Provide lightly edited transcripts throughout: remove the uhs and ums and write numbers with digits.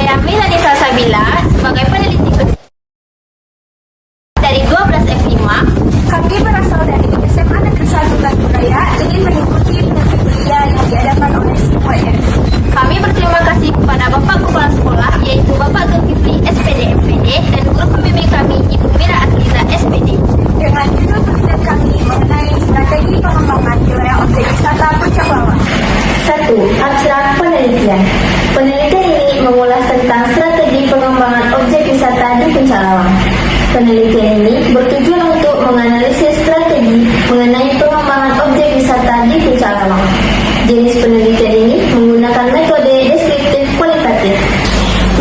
Saya Milani Salsabila sebagai peneliti dari 12 F5. Kami berasal dari SMA Negeri 1 Tanjuraya ingin mengikuti peneliti kuliah yang diadakan oleh SIMON. Kami berterima kasih kepada Bapak Kepala Sekolah, yaitu Bapak Zulkifli SPD MPD, dan guru pembimbing kami Ibu Mira Asliza SPD. Dengan judul penelitian kami mengenai strategi pengembangan wilayah objek wisata Puncak Lawang. 1. Abstrak penelitian. Penelitian ini mengulas tentang strategi pengembangan objek wisata di Puncak Lawang. Penelitian ini bertujuan untuk menganalisis strategi mengenai pengembangan objek wisata di Puncak Lawang. Jenis penelitian ini menggunakan metode deskriptif kualitatif.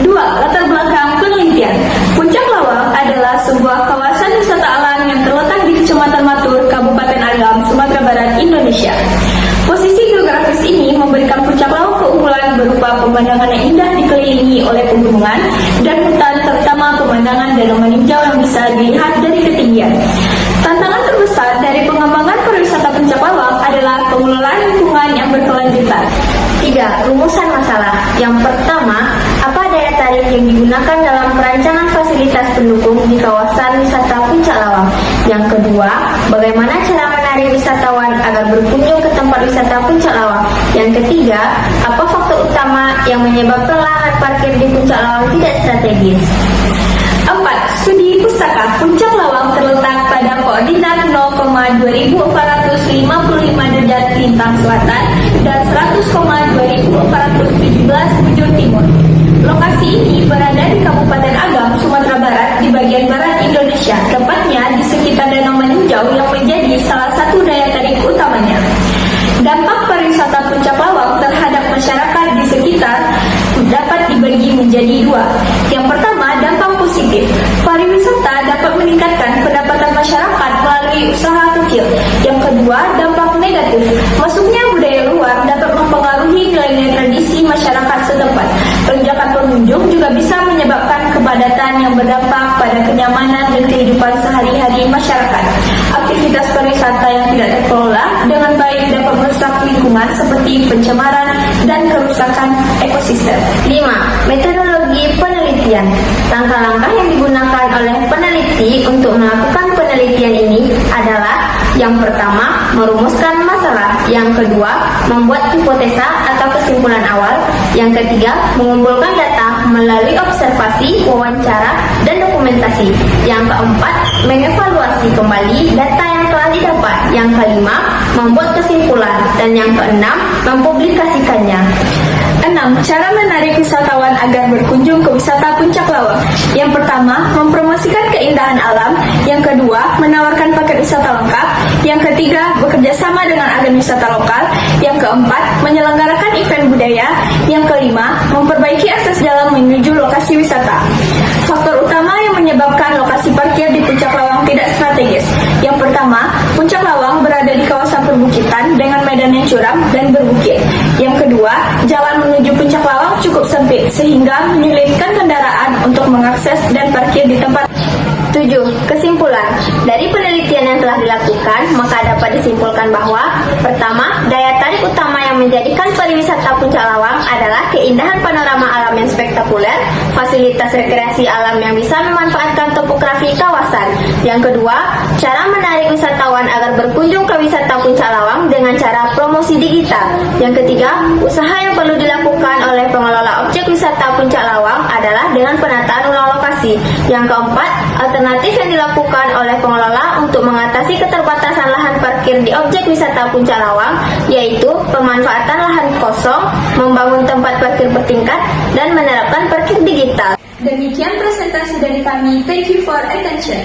2. Latar belakang penelitian. Puncak Lawang adalah sebuah kawasan wisata alam yang terletak di Kecamatan Matur, Kabupaten Agam, Sumatera Barat, Indonesia. Posisi geografis ini memberikan Puncak Lawang keunggulan berupa pemandangan yang indah dikelilingi oleh pegunungan dan hutan, terutama pemandangan danau meninjau yang bisa dilihat dari ketinggian. Tantangan terbesar dari pengembangan pariwisata Puncak Lawang adalah pengelolaan lingkungan yang berkelanjutan. 3. Rumusan masalah. Yang pertama, apa daya tarik yang digunakan dalam perancangan fasilitas pendukung di kawasan wisata Puncak Lawang? Yang kedua, bagaimana cara menarik wisatawan agar berkunjung ke tempat wisata Puncak Lawang? Yang ketiga, apa faktor utama yang menyebabkan lahan parkir di Puncak Lawang tidak strategis? 4. Studi pustaka. Puncak Lawang terletak pada koordinat 0,2455 derajat lintang selatan dan 100,2417 bujur timur. Lokasi ini berada di Kabupaten Agam, Sumatera Barat, di bagian barat Indonesia, tepatnya di sekitar Danau Meninjau yang menjadi salah satu daya tarik utamanya. Dampak pariwisata Puncak Lawang terhadap masyarakat di sekitar dapat dibagi menjadi dua. Yang pertama, dampak positif. Pariwisata dapat meningkatkan pendapatan masyarakat melalui usaha kecil. Yang kedua, dampak negatif. Masuknya budaya luar dapat mempengaruhi nilai-nilai tradisi masyarakat setempat. Lonjakan pengunjung juga bisa menyebabkan kepadatan yang berdampak pada kenyamanan dan kehidupan sehari-hari masyarakat. Aktivitas pariwisata yang tidak terkelola dengan baik dapat merusak lingkungan seperti pencemaran dan kerusakan ekosistem. 5. Metodologi penelitian. Langkah-langkah yang digunakan oleh peneliti untuk melakukan penelitian ini adalah: yang pertama, merumuskan masalah; yang kedua, membuat hipotesa atau kesimpulan awal; yang ketiga, mengumpulkan data melalui observasi, wawancara, dan dokumentasi; yang keempat, mengevaluasi kembali data yang telah didapat; yang kelima, membuat kesimpulan; dan yang keenam, mempublikasikannya. 6. Cara menarik wisatawan agar berkunjung ke wisata Puncak Lawang. Yang pertama, mempromosikan keindahan alam. Yang kedua, menawarkan paket wisata lengkap. Yang ketiga, bekerja sama dengan agen wisata lokal. Yang keempat, menyelenggarakan event budaya. Yang kelima, memperbaiki akses jalan menuju lokasi wisata. Faktor utama yang menyebabkan lokasi parkir di Puncak Lawang tidak strategis. Yang pertama, Puncak Lawang berada di kawasan perbukitan dengan medan yang curam dan berbukit. Yang kedua, jalan menuju Puncak Lawang cukup sempit sehingga menyulitkan kendaraan untuk mengakses dan parkir di tempat. 7. Kesimpulan. Dari penelitian yang telah dilakukan, maka dapat disimpulkan bahwa: pertama, daya tarik utama yang menjadikan pariwisata Puncak Lawang adalah keindahan panorama alam yang spektakuler, fasilitas rekreasi alam yang bisa memanfaatkan topografi kawasan. Yang kedua, cara menarik wisatawan agar berkunjung ke wisata Puncak Lawang dengan cara promosi digital. Yang ketiga, usaha yang perlu dilakukan oleh pengelola objek wisata Puncak Lawang adalah dengan penataan ulang lokasi. Yang keempat, alternatif yang dilakukan oleh pengelola untuk mengatasi keterbatasan lahan parkir di objek wisata Puncak Lawang yaitu pemanfaatan lahan kosong, membangun tempat parkir bertingkat, dan menerapkan parkir digital. Demikian presentasi dari kami. Thank you for attention.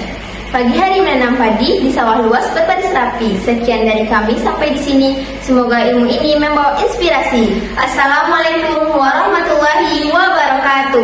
Pagi hari menanam padi di sawah luas berbaris rapi. Sekian dari kami, sampai di sini. Semoga ilmu ini membawa inspirasi. Assalamualaikum warahmatullahi wabarakatuh.